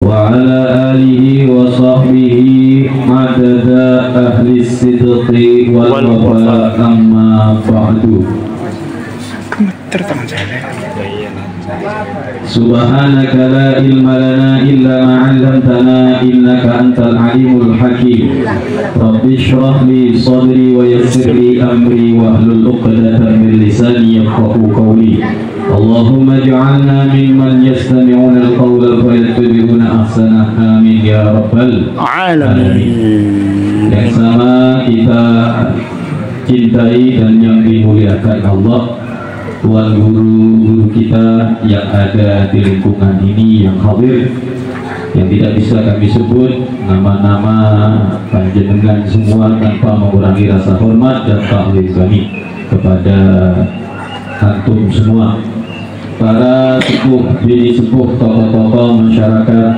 وعلى آله وصحبه عدد أهل الصدق والوفاء أما بعد. Subhanaka la ilma lana illa ma 'allamtana innaka antal alimul hakim. Rabbi shrah li sadri wa yassir li amri wahlul 'uqdatam min lisani yafqahu qawli. Allahumma ij'alna mimman yastami'una al-qawla fayattabi'una ahsanah. Amin ya rabbal alamin. Yang sama kita cintai dan yang dimuliakan Allah, Tuan guru-guru kita yang ada di lingkungan ini yang hadir, yang tidak bisa kami sebut nama-nama panjenengan semua tanpa mengurangi rasa hormat dan taklim kami kepada antum semua, para sepuh, bini sepuh, tokoh-tokoh masyarakat,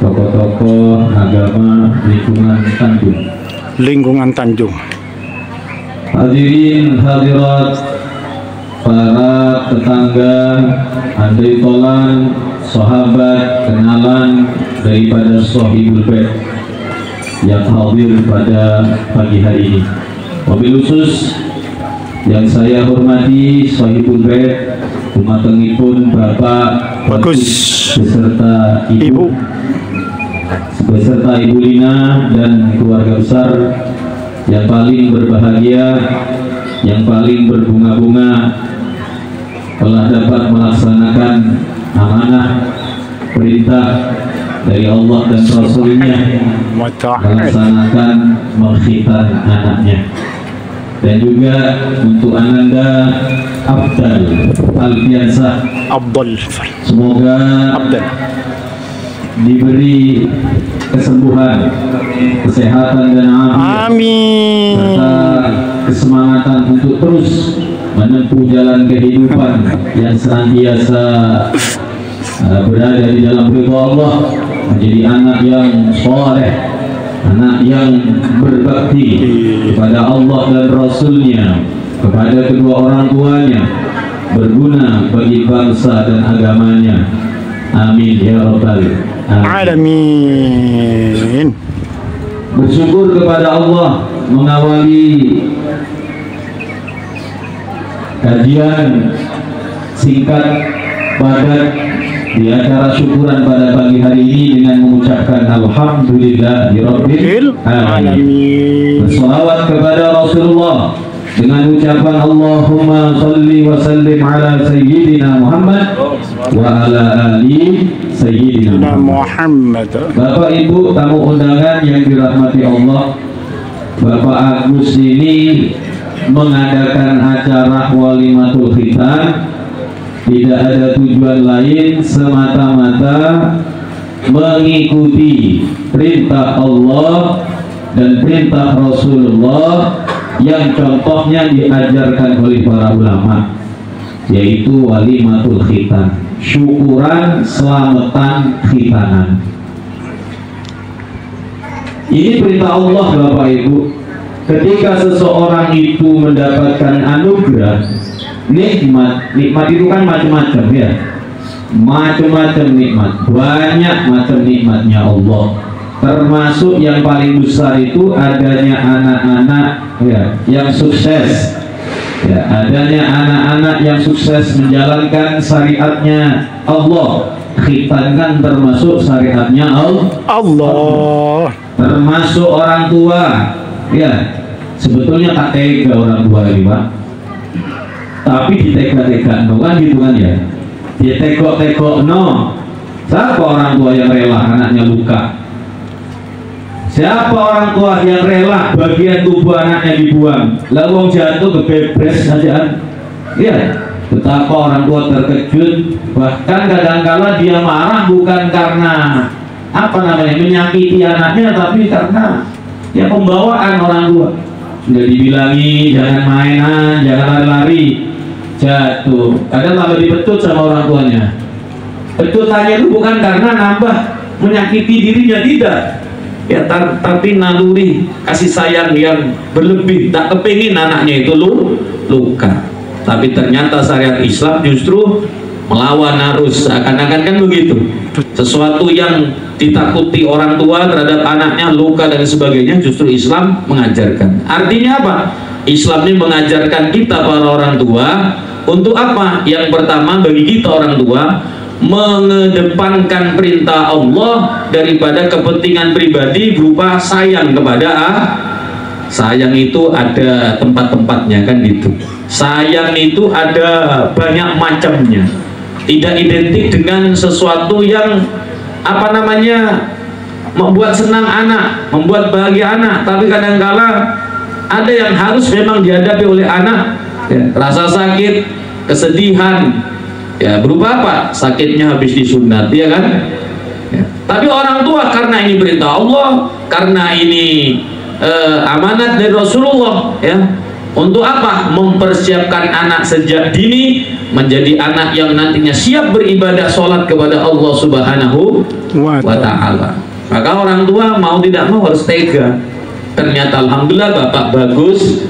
tokoh-tokoh agama lingkungan Tanjung. Hadirin hadirat, para tetangga, andai tolan, sahabat, kenalan daripada Shahibul Bait yang hadir pada pagi hari ini. Wabil khusus yang saya hormati Shahibul Bait, umatengipun Bapak Bagus beserta Ibu Lina dan keluarga besar yang paling berbahagia, yang paling berbunga-bunga telah dapat melaksanakan amanah perintah dari Allah dan Rasulnya, melaksanakan mengkhitan anaknya. Dan juga untuk Ananda Abdal Alfiansah, semoga diberi kesembuhan, kesehatan dan afiat, serta kesemangatan untuk terus menempuh jalan kehidupan yang senantiasa berada di dalam ridha Allah, menjadi anak yang soleh, anak yang berbakti kepada Allah dan Rasulnya, kepada kedua orang tuanya, berguna bagi bangsa dan agamanya. Amin ya rabbal alamin. Bersyukur kepada Allah mengawali kajian singkat padat di acara syukuran pada pagi hari ini dengan mengucapkan alhamdulillahirabbil alamin. Bersalawat kepada Rasulullah dengan ucapan Allahumma salli wa sallim ala sayyidina Muhammad wa ala ali sayyidina Muhammad. Bapak Ibu tamu undangan yang dirahmati Allah, Bapak Agus ini mengadakan acara walimatul khitan tidak ada tujuan lain semata-mata mengikuti perintah Allah dan perintah Rasulullah yang contohnya diajarkan oleh para ulama, yaitu walimatul khitan, syukuran selamatan khitanan. Ini perintah Allah Bapak Ibu. Ketika seseorang itu mendapatkan anugerah, nikmat itu kan macam-macam ya, macam-macam nikmat, banyak macam nikmatnya Allah. Termasuk yang paling besar itu adanya anak-anak ya yang sukses, ya, adanya anak-anak yang sukses menjalankan syariatnya Allah. Khitan kan termasuk syariatnya Allah. Termasuk orang tua. Ya, sebetulnya tak tega orang tua ini Pak, tapi ditega-tega no kan gitu kan ya, ditegok-tegok no. Siapa orang tua yang rela anaknya luka? Siapa orang tua yang rela bagian tubuh anaknya dibuang? Lalu jatuh kebebres saja. Ya, betapa orang tua terkejut, bahkan kadang-kala dia marah bukan karena menyakiti anaknya, tapi karena ya pembawaan orang tua. Sudah dibilangi jangan mainan, jangan lari-lari, jatuh. Kadang malah dipecut sama orang tuanya. Pecutannya itu bukan karena nambah menyakiti dirinya, tidak ya, tapi naluri kasih sayang yang berlebih, tak kepingin anaknya itu luka. Tapi ternyata syariat Islam justru melawan arus, seakan-akan kan begitu. Sesuatu yang ditakuti orang tua terhadap anaknya, luka dan sebagainya, justru Islam mengajarkan. Artinya apa? Islam ini mengajarkan kita para orang tua untuk apa? Yang pertama, bagi kita orang tua, mengedepankan perintah Allah daripada kepentingan pribadi berupa sayang kepada sayang itu ada tempat-tempatnya kan gitu. Sayang itu ada banyak macamnya, tidak identik dengan sesuatu yang apa namanya membuat senang anak, membuat bahagia anak, tapi kadang-kala ada yang harus memang dihadapi oleh anak ya, rasa sakit, kesedihan ya, berupa apa? Sakitnya habis disunat, ya kan? Ya. Tapi orang tua karena ini perintah Allah, karena ini amanat dari Rasulullah, ya, untuk apa? Mempersiapkan anak sejak dini menjadi anak yang nantinya siap beribadah sholat kepada Allah Subhanahu wa Ta'ala. Maka orang tua mau tidak mau harus tega. Ternyata alhamdulillah Bapak Bagus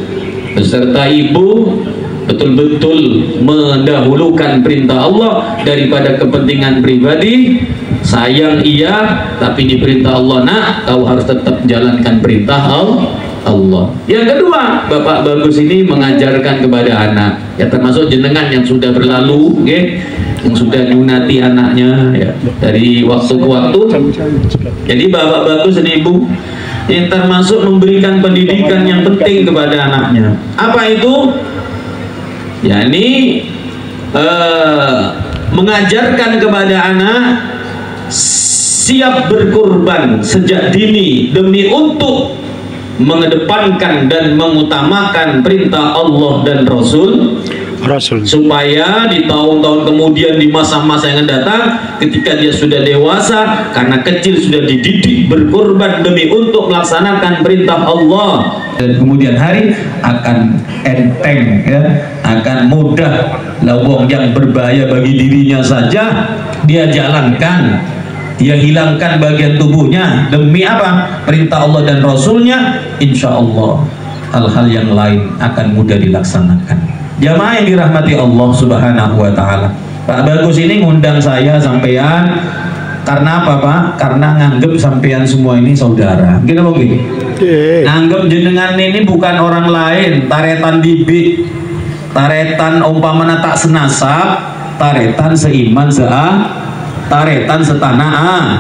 beserta Ibu betul-betul mendahulukan perintah Allah daripada kepentingan pribadi. Sayang iya, tapi di perintah Allah, nak, kau harus tetap jalankan perintah Allah. Yang kedua, Bapak Bagus ini mengajarkan kepada anak, ya termasuk jenengan yang sudah berlalu, okay? Yang sudah nyunati anaknya ya, dari waktu ke waktu. Jadi Bapak Bagus dan Ibu yang termasuk memberikan pendidikan yang penting kepada anaknya. Apa itu? yakni mengajarkan kepada anak siap berkorban sejak dini demi untuk mengedepankan dan mengutamakan perintah Allah dan Rasul, supaya di tahun-tahun kemudian, di masa-masa yang datang, ketika dia sudah dewasa, karena kecil sudah dididik berkorban demi untuk melaksanakan perintah Allah, dan kemudian hari akan enteng ya, akan mudah. Lawang yang berbahaya bagi dirinya saja dia jalankan, dia hilangkan bagian tubuhnya demi apa? Perintah Allah dan Rasulnya. Insya Allah hal-hal yang lain akan mudah dilaksanakan. Jamaah yang dirahmati Allah Subhanahu wa Ta'ala, Pak Bagus ini ngundang saya sampean karena apa Pak? Karena nganggep sampean semua ini saudara. Gini loh, nganggep jenengan ini bukan orang lain, taretan bibi, taretan umpamana tak senasab, taretan seiman taretan setanah.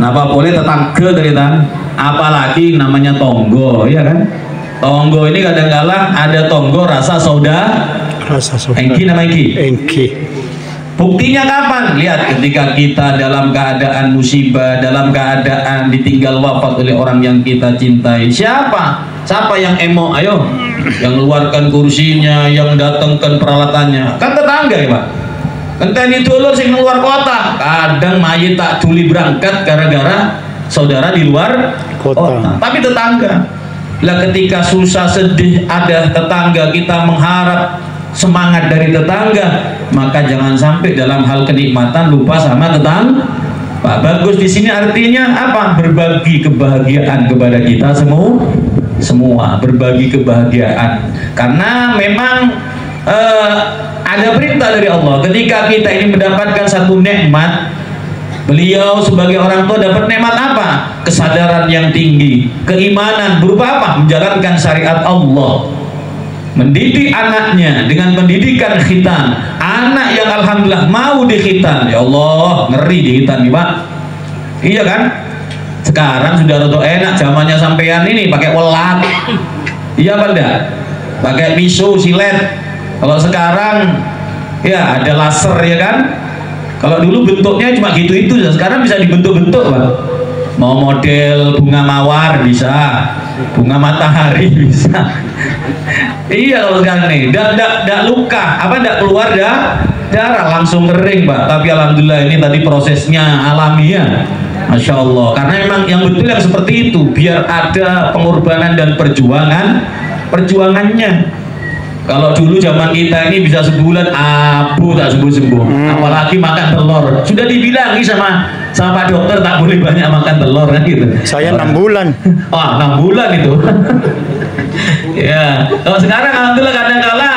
Napa boleh tetangga taretan, apalagi namanya tonggo, ya kan? Tonggo ini kadang-kala ada tonggo rasa saudara. Engki nama engki. Buktinya kapan? Lihat ketika kita dalam keadaan musibah, dalam keadaan ditinggal wafat oleh orang yang kita cintai. Siapa yang emo? Ayo, yang keluarkan kursinya, yang datangkan peralatannya. Kan tetangga ya Pak. Kenteni dulu sing luar kota. Kadang mayit tak tuli berangkat gara-gara saudara di luar kota. Tapi tetangga. Lah ketika susah sedih ada tetangga, kita mengharap semangat dari tetangga, maka jangan sampai dalam hal kenikmatan lupa sama tetangga. Pak Bagus di sini artinya apa? Berbagi kebahagiaan kepada kita semua, berbagi kebahagiaan. Karena memang ada perintah dari Allah. Ketika kita ini mendapatkan satu nikmat, beliau sebagai orang tua dapat nikmat apa? Kesadaran yang tinggi, keimanan berupa apa? Menjalankan syariat Allah, mendidik anaknya dengan pendidikan khitan. Anak yang alhamdulillah mau dikhitan, ya Allah, ngeri dikhitan nih Pak. Iya kan? Sekarang sudah rada enak zamannya sampean ini pakai welat. Iya Pak enggak? Pakai pisau silet. Kalau sekarang ya ada laser, ya kan? Kalau dulu bentuknya cuma gitu-itu, sekarang bisa dibentuk-bentuk Pak. Mau model bunga mawar bisa, bunga matahari bisa. Iya kalau sekarang nih, tidak luka, tidak keluar darah, langsung kering Pak. Tapi alhamdulillah ini tadi prosesnya alamiah, Masya Allah. Karena memang yang betul yang seperti itu, biar ada pengorbanan dan perjuangannya. Kalau dulu zaman kita ini bisa sebulan abu tak sembuh-sembuh, apalagi makan telur. Sudah dibilangi sama Pak dokter tak boleh banyak makan telur kan gitu. Saya 6 bulan. 6 bulan itu. Ya, kalau sekarang alhamdulillah kadang-kala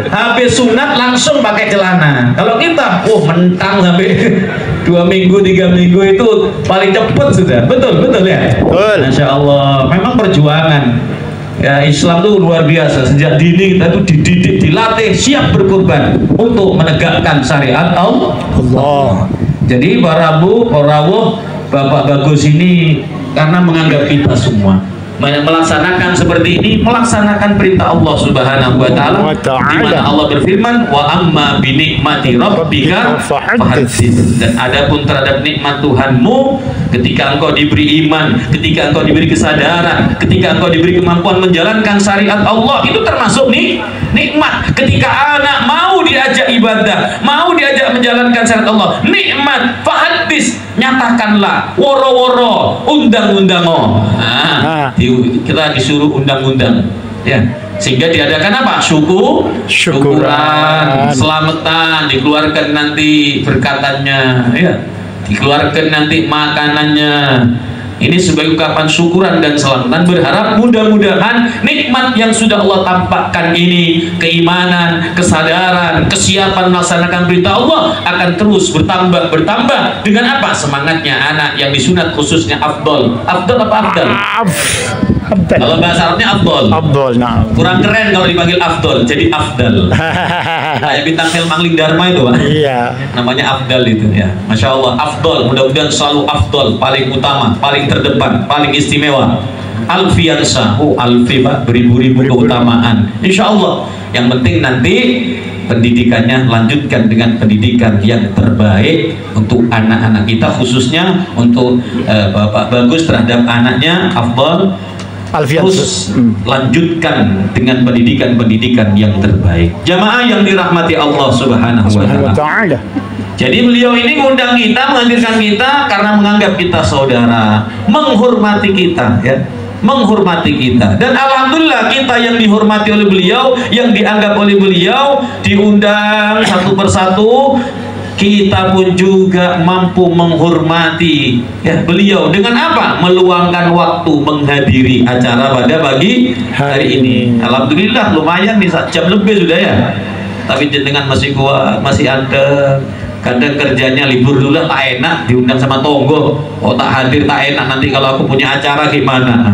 habis sunat langsung pakai celana. Kalau kita, mentang sampai 2 minggu, 3 minggu itu paling cepat sudah. Betul ya. Betul. Masya Allah, memang perjuangan. Ya, Islam itu luar biasa. Sejak dini kita itu dididik, dilatih, siap berkorban untuk menegakkan syariat Allah. Jadi para rawuh, Bapak Bagus ini karena menganggap kita semua melaksanakan seperti ini, melaksanakan perintah Allah Subhanahu wa taala, di mana Allah berfirman, wa amma bi nikmati rabbika fahaddits. Dan adapun terhadap nikmat Tuhanmu, ketika engkau diberi iman, ketika engkau diberi kesadaran, ketika engkau diberi kemampuan menjalankan syariat Allah, itu termasuk nikmat. Ketika anak mau diajak ibadah, mau diajak menjalankan syariat Allah, nikmat, fahaddits, nyatakanlah, woro-woro, undang-undang. Kita disuruh undang-undang, ya, sehingga diadakan apa? Syukuran, selamatan, dikeluarkan nanti berkatannya, ya, dikeluarkan nanti makanannya. Ini sebagai ungkapan syukuran dan selamatan, berharap mudah-mudahan nikmat yang sudah Allah tampakkan ini, keimanan, kesadaran, kesiapan melaksanakan perintah Allah akan terus bertambah dengan apa? Semangatnya anak yang disunat khususnya afdol. Afdol apa afdal? Kalau bahasa Arabnya afdol. Nah. Kurang keren kalau dipanggil afdol, jadi afdal. Kayak bintang film Angling Dharma itu, Pak. Iya. Namanya afdal itu, ya. Masya Allah, afdol. Mudah-mudahan selalu afdol, paling utama, paling terdepan, paling istimewa. Alfiansa, alfi, Pak, beribu-ribu keutamaan. Insya Allah. Yang penting nanti pendidikannya lanjutkan dengan pendidikan yang terbaik untuk anak-anak kita, khususnya untuk Bapak Bagus terhadap anaknya afdol. Terus lanjutkan dengan pendidikan yang terbaik. Jamaah yang dirahmati Allah Subhanahu wa taala. Jadi beliau ini mengundang kita, menghadirkan kita karena menganggap kita saudara, menghormati kita, ya. Menghormati kita. Dan alhamdulillah kita yang dihormati oleh beliau, yang dianggap oleh beliau, diundang satu persatu. Kita pun juga mampu menghormati, ya, beliau dengan apa? Meluangkan waktu menghadiri acara pada pagi hari ini. Alhamdulillah lumayan nih, 1 jam lebih sudah, ya. Tapi jenengan masih kuat, masih ada. Kadang kerjanya libur dulu tak enak, diundang sama tonggo. Tak hadir tak enak, nanti kalau aku punya acara gimana?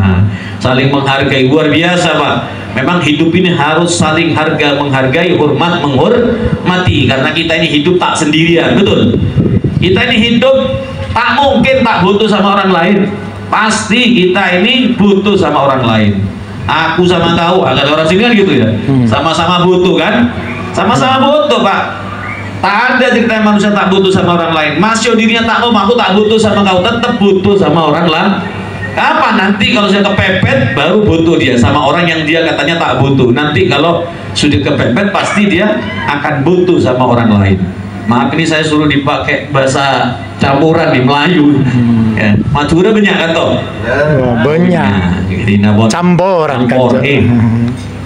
Saling menghargai, luar biasa, Pak. Memang hidup ini harus saling menghargai, hormat, menghormati. Karena kita ini hidup tak sendirian, betul? Kita ini hidup tak mungkin tak butuh sama orang lain. Pasti kita ini butuh sama orang lain. Aku sama kau, agak orang sini kan gitu, ya. Sama-sama butuh, kan? Sama-sama butuh, Pak. Tak ada cerita manusia tak butuh sama orang lain. Masih dirinya tak mau, aku tak butuh sama kau, tetap butuh sama orang lain. Kapan nanti kalau saya kepepet baru butuh dia sama orang yang dia katanya tak butuh. Nanti kalau sudah kepepet pasti dia akan butuh sama orang lain. Maaf ini saya suruh dipakai bahasa campuran di Melayu. Ya, Madura banyak kan toh? Banyak. Campuran.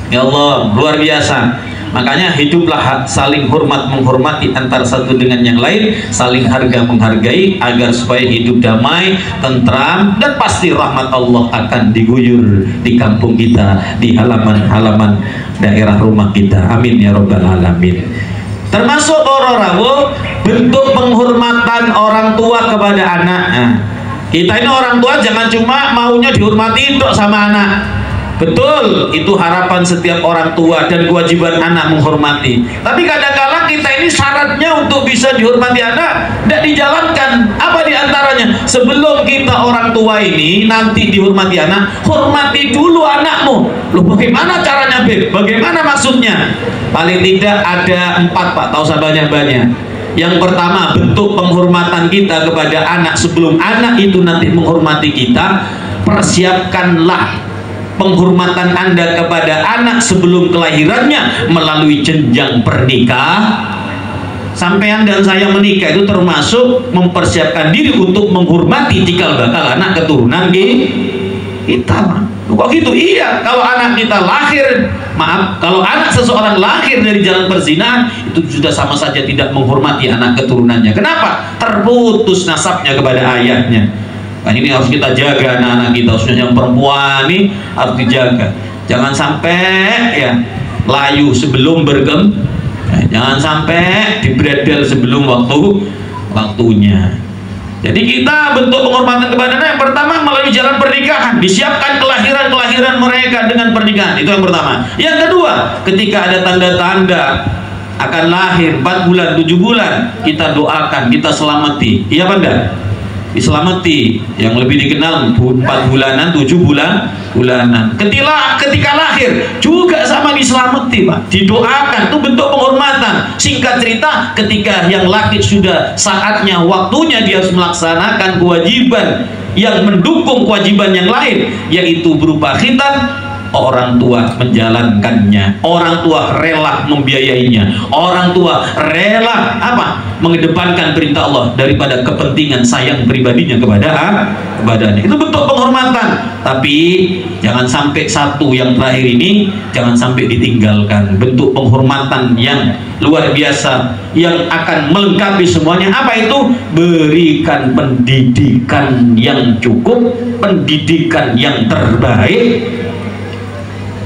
Ya Allah, luar biasa. Makanya hiduplah saling hormat menghormati antara satu dengan yang lain, saling harga menghargai agar supaya hidup damai, tentram, dan pasti rahmat Allah akan diguyur di kampung kita, di halaman-halaman daerah rumah kita. Amin ya rabbal alamin. Termasuk rawuh bentuk penghormatan orang tua kepada anak. Kita ini orang tua jangan cuma maunya dihormati tok sama anak. Betul, itu harapan setiap orang tua dan kewajiban anak menghormati. Tapi kadang-kadang kita ini syaratnya untuk bisa dihormati anak tidak dijalankan. Apa diantaranya? Sebelum kita orang tua ini nanti dihormati anak, hormati dulu anakmu. Loh, bagaimana caranya, Beb? Bagaimana maksudnya? Paling tidak ada 4, Pak, tahu usah banyak-banyak. Yang pertama, bentuk penghormatan kita kepada anak sebelum anak itu nanti menghormati kita. Persiapkanlah penghormatan Anda kepada anak sebelum kelahirannya melalui jenjang pernikahan. Sampean dan saya menikah itu termasuk mempersiapkan diri untuk menghormati cikal bakal anak keturunan kita. Kok gitu? Iya, kalau anak kita lahir, maaf, kalau anak seseorang lahir dari jalan perzinahan, itu sudah sama saja tidak menghormati anak keturunannya. Kenapa? Terputus nasabnya kepada ayahnya. Nah, ini harus kita jaga anak-anak kita, khususnya yang perempuan ini harus dijaga. Jangan sampai ya layu sebelum jangan sampai dibredel sebelum waktunya. Jadi kita bentuk penghormatan kepada anak yang pertama melalui jalan pernikahan, disiapkan kelahiran mereka dengan pernikahan, itu yang pertama. Yang kedua, ketika ada tanda-tanda akan lahir 4 bulan 7 bulan, kita doakan, kita selamati. Iya apa enggak? Diselamati, yang lebih dikenal 4 bulanan 7 bulanan. Ketika lahir juga sama diselamati, Pak, didoakan, itu bentuk penghormatan. Singkat cerita, ketika yang laki sudah saatnya waktunya dia harus melaksanakan kewajiban yang mendukung kewajiban yang lain, yaitu berupa khitan, orang tua menjalankannya, orang tua rela membiayainya, orang tua rela mengedepankan perintah Allah daripada kepentingan sayang pribadinya kepadanya. Itu bentuk penghormatan. Tapi jangan sampai satu yang terakhir ini jangan sampai ditinggalkan, bentuk penghormatan yang luar biasa yang akan melengkapi semuanya. Apa itu? Berikan pendidikan yang cukup, pendidikan yang terbaik,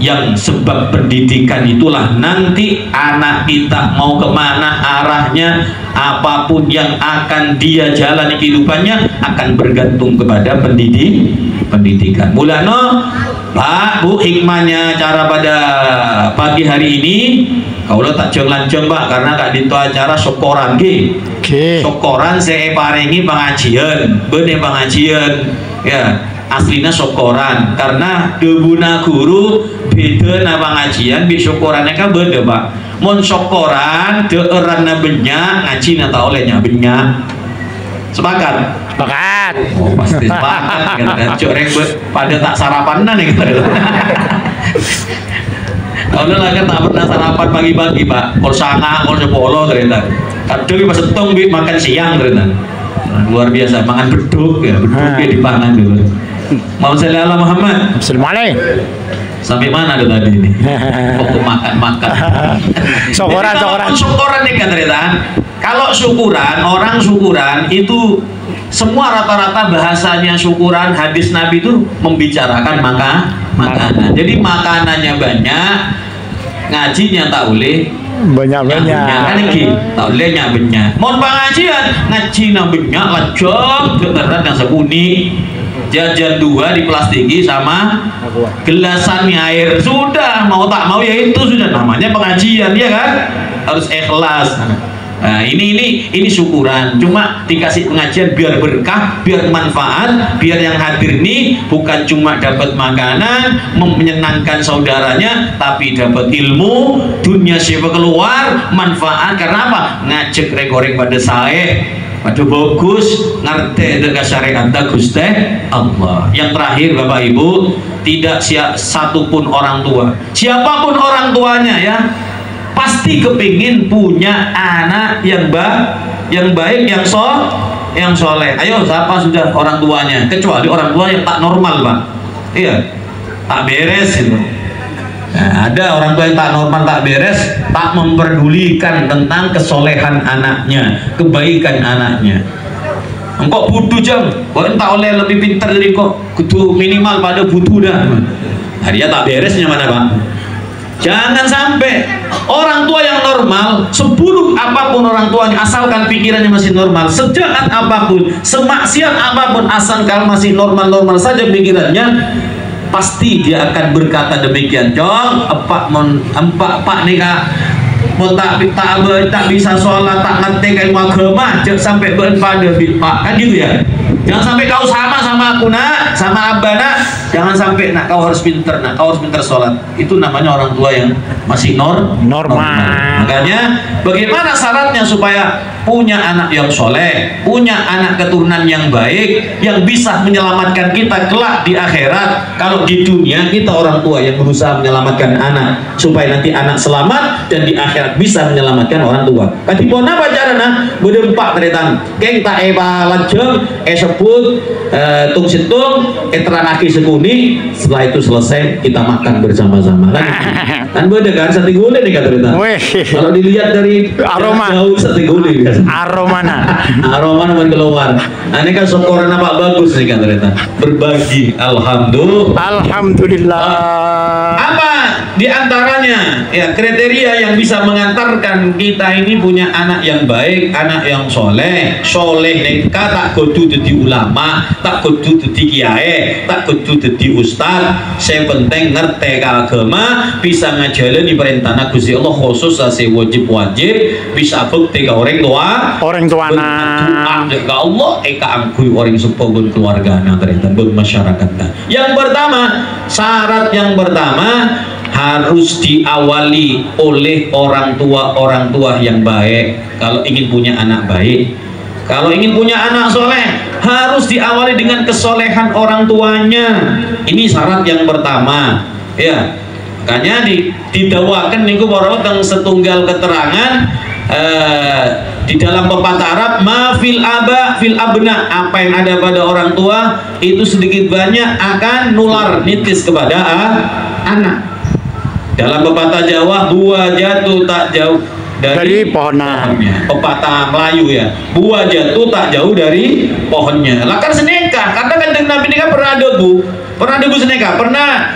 yang sebab pendidikan itulah nanti anak kita mau kemana arahnya, apapun yang akan dia jalani kehidupannya akan bergantung kepada pendidikan. Mulano Pak Bu, hikmahnya cara pada pagi hari ini kalau tak jeng-lanjeng Pak, karena kak dito acara syukuran syukuran saya paringi pengajian ya, aslinya syukuran karena debuna guru beda na pengajian bi syukurannya kan beda Pak. Mon syukuran deerana benyak ngaji na tak olehnya benyak. Sepakat? Oh pasti sepakat kan corek pada tak sarapan nih kita. Kalau lagi tak pernah sarapan pagi-pagi Pak, kol sanga, kol sepolo ternyata. Kadang pas setong makan siang ternyata. Luar biasa, makan beduk ya, beduk dipangan dulu. Mau saya ala Muhammad. Assalamualaikum. Sampai mana ada tadi ini? Pokok makan. Syukuran nih kan ternyata. Kalau orang syukuran itu semua rata-rata bahasanya syukuran, hadis Nabi itu membicarakan makanan. Jadi makanannya banyak, ngajinya tak boleh banyak kan iki tak bolehnya banyak. Mau pengajian ngaji na banyak lajong keteran yang sepuni. Jajan 2 diplastiki sama gelasannya air, sudah mau tak mau ya itu sudah namanya pengajian ya kan, harus ikhlas. Nah ini syukuran, cuma dikasih pengajian biar berkah, biar manfaat, biar yang hadir ini bukan cuma dapat makanan menyenangkan saudaranya, tapi dapat ilmu dunia siapa keluar manfaat. Karena apa? Ngajak regoreng pada saya Waduh bagus ngerti dengan syariat Gusti Allah. Yang terakhir Bapak Ibu, tidak satupun orang tua, siapapun orang tuanya ya, pasti kepingin punya anak yang baik, yang soleh. Ayo siapa sudah orang tuanya, kecuali orang tua yang tak normal Pak, iya tak beres itu. Nah, ada orang tua yang tak normal, tak beres, tak memperdulikan tentang kesolehan anaknya, kebaikan anaknya. Engkau butuh jam, kok tak oleh lebih pintar dari kok, kudu minimal pada butuh dah. Nah, dia tak beresnya mana Pak? Jangan sampai orang tua yang normal, seburuk apapun orang tuanya, asalkan pikirannya masih normal, sejahat apapun, semaksiat apapun, asalkan masih normal-normal saja pikirannya, pasti dia akan berkata demikian. Jong, pak nikah mau tak bisa sholat, tak ngerti kayak agama, jangan sampai pada pak kan gitu ya. Jangan sampai kau sama aku nak, sama abah nak, jangan sampai nak kau harus pinter, nak kau harus pinter sholat. Itu namanya orang tua yang masih normal. Makanya bagaimana syaratnya supaya punya anak yang soleh, punya anak keturunan yang baik, yang bisa menyelamatkan kita kelak di akhirat. Kalau di dunia kita orang tua yang berusaha menyelamatkan anak supaya nanti anak selamat, dan di akhirat bisa menyelamatkan orang tua. Kati pun apa caranya? Berdempak teretan, keng tak eba lajeng, sebut tung situng, terangaki sekuni. Setelah itu selesai kita makan bersama-sama. Kan beda kan, sate gulai nih kata teretan. Kalau dilihat dari aroma jauh sate gulai. Aroma mau keluar. Nah, ini kan syukuran apa bagus nih kan ternyata. Berbagi, alhamdulillah. Apa Di antaranya ya kriteria yang bisa mengantarkan kita ini punya anak yang baik, anak yang soleh neka tak kudu dadi ulama, tak kudu dadi kiai, tak kudu dadi ustad. Saya penting ngerti agama, bisa ngajalani perintah Gusti Allah, khusus ase wajib bisa bukti ke orang tua anak ke Allah angkui orang sepogun keluargana dan masyarakat. Yang pertama, syarat yang pertama harus diawali oleh orang tua yang baik. Kalau ingin punya anak baik, kalau ingin punya anak soleh, harus diawali dengan kesolehan orang tuanya. Ini syarat yang pertama ya. Makanya didawakan niku para teng setunggal keterangan di dalam pepatah Arab, ma fil aba fil abna, apa yang ada pada orang tua itu sedikit banyak akan nular nitis kepada anak. Dalam pepatah Jawa, buah jatuh tak jauh dari pohonnya. Pepatah Melayu ya, buah jatuh tak jauh dari pohonnya. Lah kan seneka, karena kan Nabi ini kan pernah debu seneka, pernah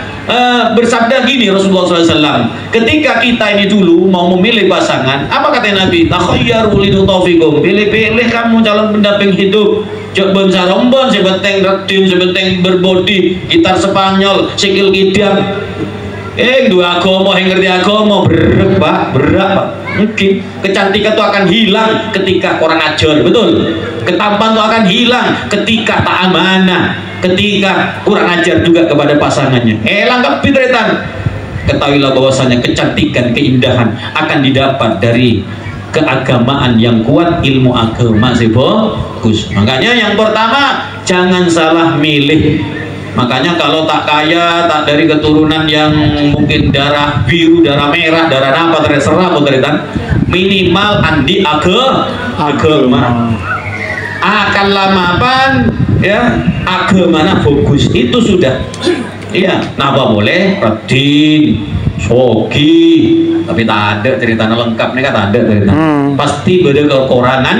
bersabda gini Rasulullah SAW, ketika kita ini dulu mau memilih pasangan, apa kata Nabi? Takhayyaru lidutafikum, pilih-pilih kamu calon pendamping hidup. Jok sarombon, sebenteng redin, sebenteng berbodi, gitar Spanyol, sikil kidang. Dua agama yang ngerti agama berat pak. Mungkin kecantikan itu akan hilang ketika kurang ajar, betul. Ketampan itu akan hilang ketika tak amanah, ketika kurang ajar juga kepada pasangannya. Langkah pitretan. Ketahuilah bahwasanya kecantikan, keindahan akan didapat dari keagamaan yang kuat, ilmu agama bagus. Makanya yang pertama, jangan salah milih. Makanya kalau tak kaya, tak dari keturunan yang mungkin darah biru, darah merah, darah apa terserah moderitan, minimal andi agama. Akan lamapan ya agamanya bagus itu sudah. Iya, napa boleh radin, sogi, tapi tak ada ceritanya lengkap nih kan ada cerita. Pasti beda kekurangan.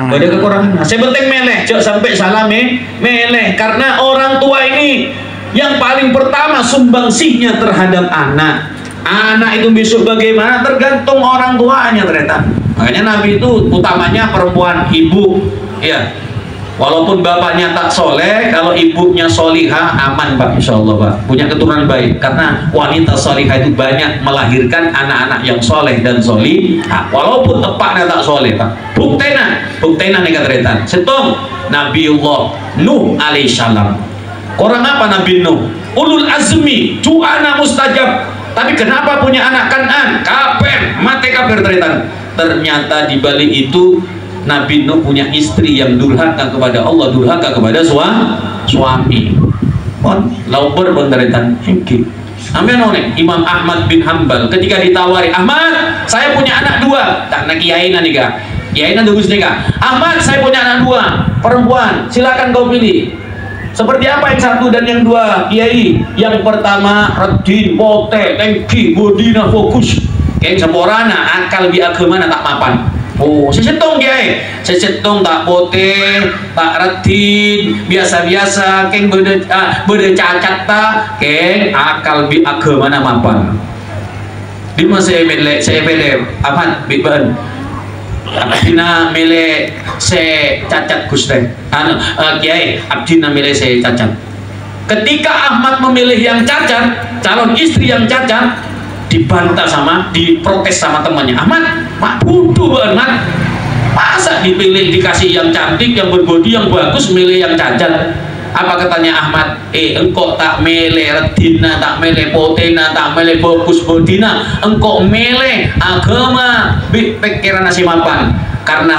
Beda kekurangan. Saya penting meleh, jangan sampai salah meleh, karena orang tua ini yang paling pertama sumbangsihnya terhadap anak. Anak itu besok bagaimana tergantung orang tuanya ternyata. Makanya Nabi itu utamanya perempuan, ibu, ya. Walaupun bapaknya tak soleh, kalau ibunya solihah aman pak, insya Allah pak, punya keturunan baik. Karena wanita solihah itu banyak melahirkan anak-anak yang soleh dan solihah. Walaupun tepaknya tak soleh pak. Buktena nih kata setung Nabiullah Nuh alaihissalam. Orang apa Nabi Nuh? Ulul azmi, doana mustajab. Tapi kenapa punya anak Kan'an? Kafir, mati kafir ternyata di balik itu Nabi Nuh punya istri yang durhaka kepada Allah, durhaka kepada suami. Lauper benteritan hengki. Imam Ahmad bin Hanbal ketika ditawari, Ahmad, saya punya anak dua. Karena kiainan nikah. Kiainan bagus nikah. Ahmad, saya punya anak dua, perempuan. Silakan kau pilih. Seperti apa yang satu dan yang dua, kiai? Yang pertama, radin, pote, tengki, bodina, fokus. Kayak semporana, akal bi agamana tak mapan. Oh, sesetong kiai, sesetong tak pote, tak radin, biasa-biasa, keng beda cacat tak, keng akal bi agamana mapan. Di masa saya pilih apa biban? Abdina milih se cacat Guste. Kiai, Abdina milih se cacat. Ketika Ahmad memilih yang cacat, calon istri yang cacat, dibantah diprotes sama temannya. Ahmad, mak bodoh banget. Masa dipilih dikasih yang cantik, yang berbodi, yang bagus, milih yang cacat? Apa katanya Ahmad? Engkau tak milih redina, tak milih potena, tak milih bagus bodina, engkau milih agama, pikiran nasi mapan. Karena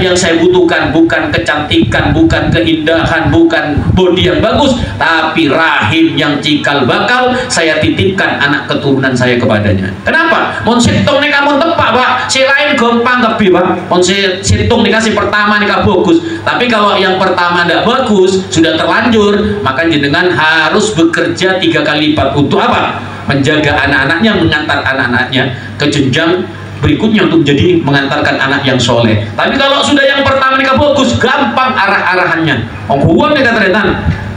yang saya butuhkan bukan kecantikan, bukan keindahan, bukan bodi yang bagus, tapi rahim yang cikal bakal saya titipkan anak keturunan saya kepadanya. Kenapa? Mon situng nih kamu tepak pak, si lain gampang tapi pak. Mon situng dikasih pertama nih bagus, tapi kalau yang pertama tidak bagus, sudah terlanjur, maka jenengan harus bekerja 3 kali lipat untuk apa? Menjaga anak-anaknya, mengantar anak-anaknya ke jenjang berikutnya untuk jadi mengantarkan anak yang soleh. Tapi kalau sudah yang pertama nikah bagus, gampang arah-arahannya. Ongkuan nih kata.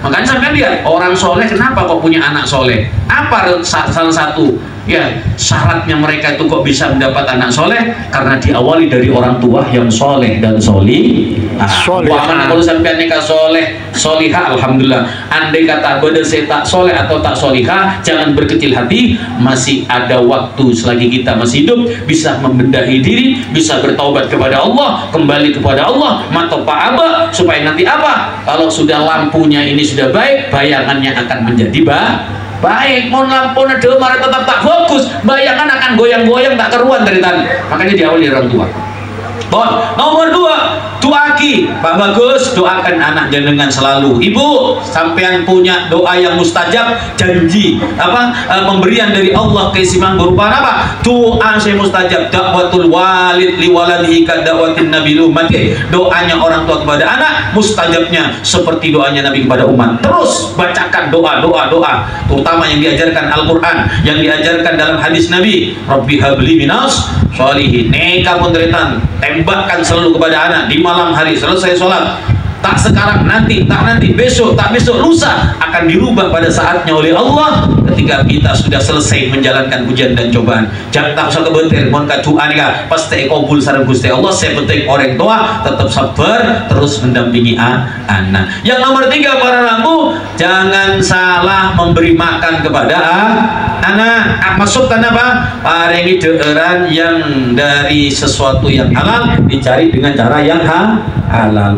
Makanya sampai lihat orang soleh kenapa kok punya anak soleh? Apa salah satu Ya, syaratnya mereka itu kok bisa mendapat anak soleh karena diawali dari orang tua yang soleh dan soli. Kalau sampai nikah soleh, soliha, alhamdulillah. Andai kata gue saya tak soleh atau tak soliha, jangan berkecil hati. Masih ada waktu selagi kita masih hidup, bisa membenahi diri, bisa bertaubat kepada Allah, kembali kepada Allah, mata aba, supaya nanti apa? Kalau sudah lampunya ini sudah baik, bayangannya akan menjadi baik. Mau lampu ada mari tetap tak fokus, bayangan akan goyang-goyang tak keruan dari tadi. Makanya diawali orang tua. Nomor 2, tuaki. Pak Bagus, doakan anak jenengan selalu. Ibu, sampean punya doa yang mustajab, janji pemberian dari Allah keistimewaan berupa apa? Doa saya mustajab, dakwatul walid li waladihi ka dakwatin nabi ummati. Doanya orang tua kepada anak, mustajabnya seperti doanya Nabi kepada umat. Terus bacakan doa, terutama yang diajarkan Al-Qur'an, yang diajarkan dalam hadis Nabi. Rabbi habli minas sholihin. Neka penderitaan, tembakkan selalu kepada anak di malam hari selesai sholat. Tak sekarang, nanti, tak nanti, besok, tak besok, lusa akan dirubah pada saatnya oleh Allah ketika kita sudah selesai menjalankan ujian dan cobaan. Jangan tak usah kebetir, mohon doa nih pasti kabul sareng Gusti Allah. Saya penting orang tua tetap sabar, terus mendampingi anak. Yang nomor 3, para lampu, jangan salah memberi makan kepada anak. Maksudkan apa? Parengi deeran yang dari sesuatu yang halal dicari dengan cara yang halal.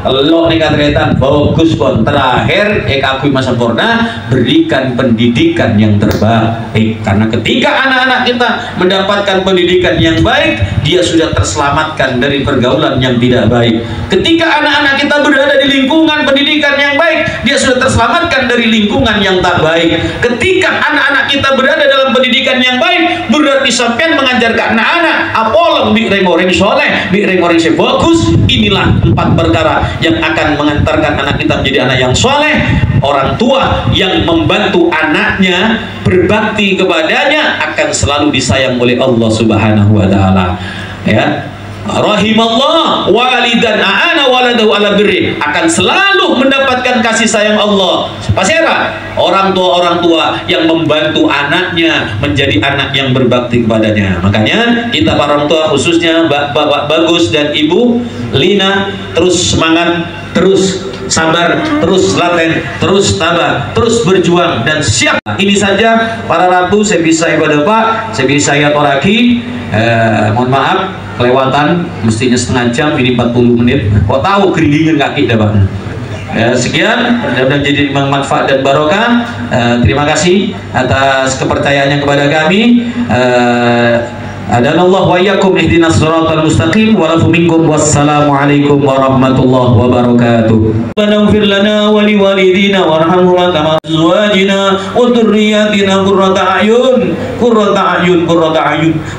Lo nih kata bagus pon. Terakhir akui masa sempurna, berikan pendidikan yang terbaik. Karena ketika anak-anak kita mendapatkan pendidikan yang baik, dia sudah terselamatkan dari pergaulan yang tidak baik. Ketika anak-anak kita berada di lingkungan pendidikan yang baik, dia sudah terselamatkan dari lingkungan yang tak baik. Ketika anak-anak kita berada dalam pendidikan yang baik, berarti sampean mengajarkan anak-anak apolong bi reng soleh, bi reng bagus. Inilah 4 perkara yang akan mengantarkan anak kita menjadi anak yang soleh. Orang tua yang membantu anaknya berbakti kepadanya akan selalu disayang oleh Allah Subhanahu wa taala. Ya. Rahimallah walidan a'ana waladahu ala birri, akan selalu mendapatkan kasih sayang Allah. Pasera orang tua yang membantu anaknya menjadi anak yang berbakti kepadanya. Makanya kita para orang tua, khususnya Bapak Bagus dan Ibu Lina, terus semangat, terus sabar, terus laten, terus tabah, terus berjuang dan siap. Ini saja para ratu, saya bisa ibadah Pak, saya bisa yatoraki. Mohon maaf kelewatan, mestinya setengah jam, ini 40 menit. Kok tahu kerindingan kaki dah Pak. Sekian, mudah-mudahan jadi manfaat dan barokah. Terima kasih atas kepercayaannya kepada kami. Adanallahu wa iyyakum ihdinas siratal mustaqim wa lafu minkum. Wassalamualaikum warahmatullahi wabarakatuh. Rabbana ighfir lana wa liwalidina warhamhuma kama azwajina wa dhurriyyatina qurrata a'yun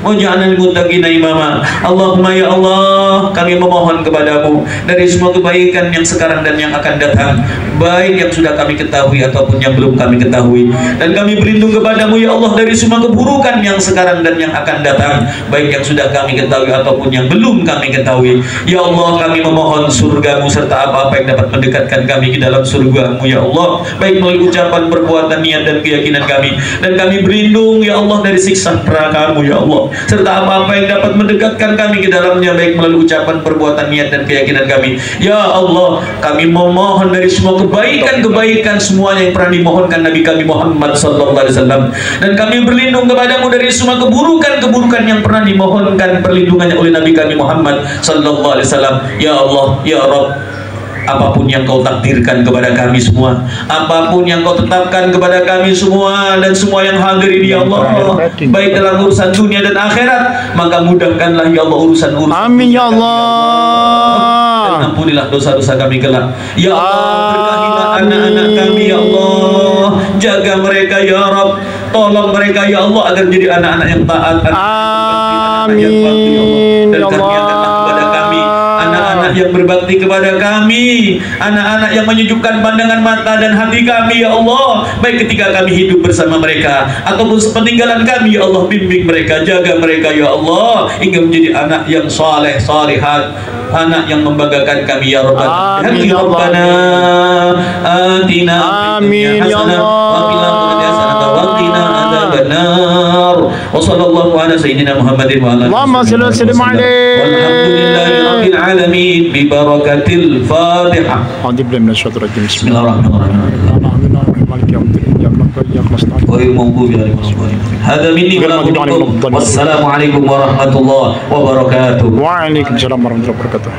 waj'alna lil muttaqina imama. Allahumma ya Allah, kami memohon kepadamu dari semua kebaikan yang sekarang dan yang akan datang, baik yang sudah kami ketahui ataupun yang belum kami ketahui, dan kami berlindung kepadamu ya Allah dari semua keburukan yang sekarang dan yang akan datang, baik yang sudah kami ketahui ataupun yang belum kami ketahui. Ya Allah, kami memohon surgamu serta apa-apa yang dapat mendekatkan kami ke dalam surgamu ya Allah, baik melalui ucapan, perbuatan, niat dan keyakinan kami. Dan kami berlindung ya Allah dari siksa nerakamu ya Allah, serta apa-apa yang dapat mendekatkan kami ke dalamnya, baik melalui ucapan, perbuatan, niat dan keyakinan kami. Ya Allah, kami memohon dari semua kebaikan semuanya yang pernah dimohonkan Nabi kami Muhammad sallallahu alaihi wasallam, dan kami berlindung kepadamu dari semua keburukan yang pernah dimohonkan perlindungannya oleh Nabi kami Muhammad sallallahu alaihi wasallam. Ya Allah, ya Rabb, apapun yang kau takdirkan kepada kami semua, apapun yang kau tetapkan kepada kami semua dan semua yang hadir ini ya Allah, baik dalam urusan dunia dan akhirat, maka mudahkanlah ya Allah urusan amin ya Allah, dan ampunilah dosa-dosa kami kelak ya Allah. Berkahilah anak-anak kami ya Allah, jaga mereka ya Rabb, tolong mereka ya Allah agar jadi anak-anak yang taat, amin ya Allah. Anak-anak yang berbakti kepada kami, anak-anak yang menyejukkan pandangan mata dan hati kami ya Allah, baik ketika kami hidup bersama mereka ataupun sepeninggalan kami ya Allah. Bimbing mereka, jaga mereka ya Allah, hingga menjadi anak yang saleh, salihat, anak yang membanggakan kami ya Rabbana. Amin ya Allah. Atina amin ya Allah. Wa qina adzabannar. Wassallallahu ala sayyidina Muhammadin wa ala Allahumma salli wa sallim alaihi. Walhamdulillahi rabbil alamin bi barakatil Fatihah. A'udzu billahi minasyaitonir rajim. Bismillahirrahmanirrahim. Maliki yaumiddin. Iyyaka na'budu wa iyyaka nasta'in. Ghairil maghdubi alaihim waladdallin. Hadza minni wa lakum. Wassalamu alaikum warahmatullahi wabarakatuh. Waalaikumsalam warahmatullahi wabarakatuh.